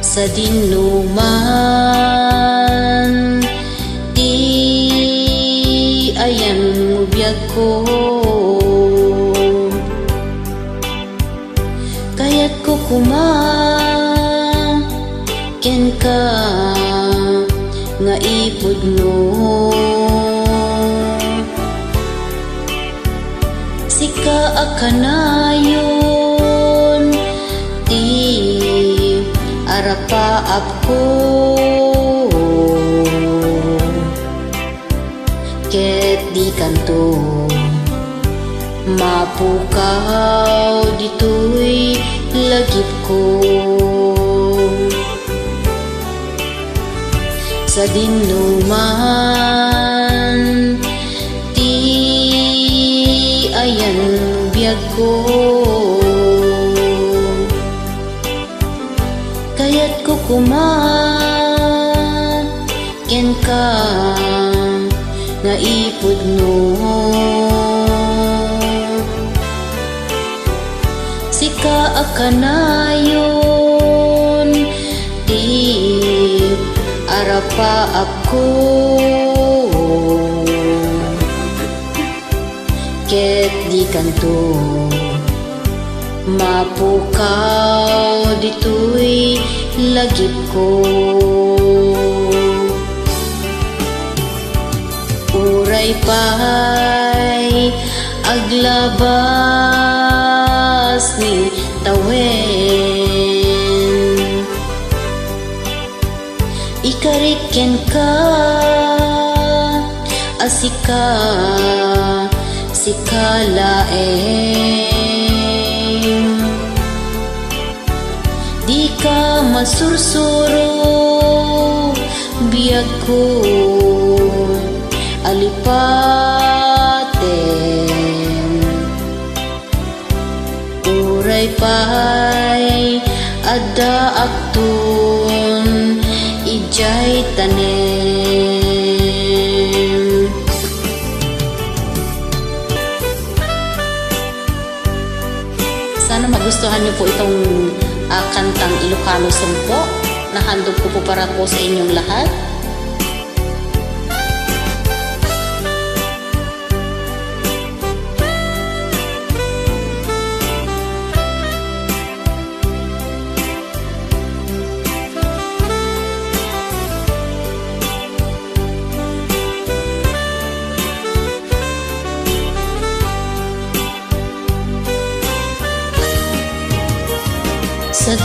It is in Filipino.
sa dinluman, di ayan mo biyag ko. Kaya't ko ken ka nga ipod no. Sika akanayon di arapaap ko, ket di kanto mapukaw dito'y lagip ko. Sa dinluman di ayan biyag ko. Kaya't ko ken ka nga ipod no. Sika akanayon di arapaap ko, ket di kanto mapukaw dito'y lagip ko. Uray pa'y aglabas ni tawen, ikariken ka asika sikalaeng, di ka masursuro biyag ko alipaten. Uray pa'y adda akton ijay tanem. Sana magustuhan niyo po itong kantang Ilocano Sumpo na handog ko po para po sa inyong lahat. Sa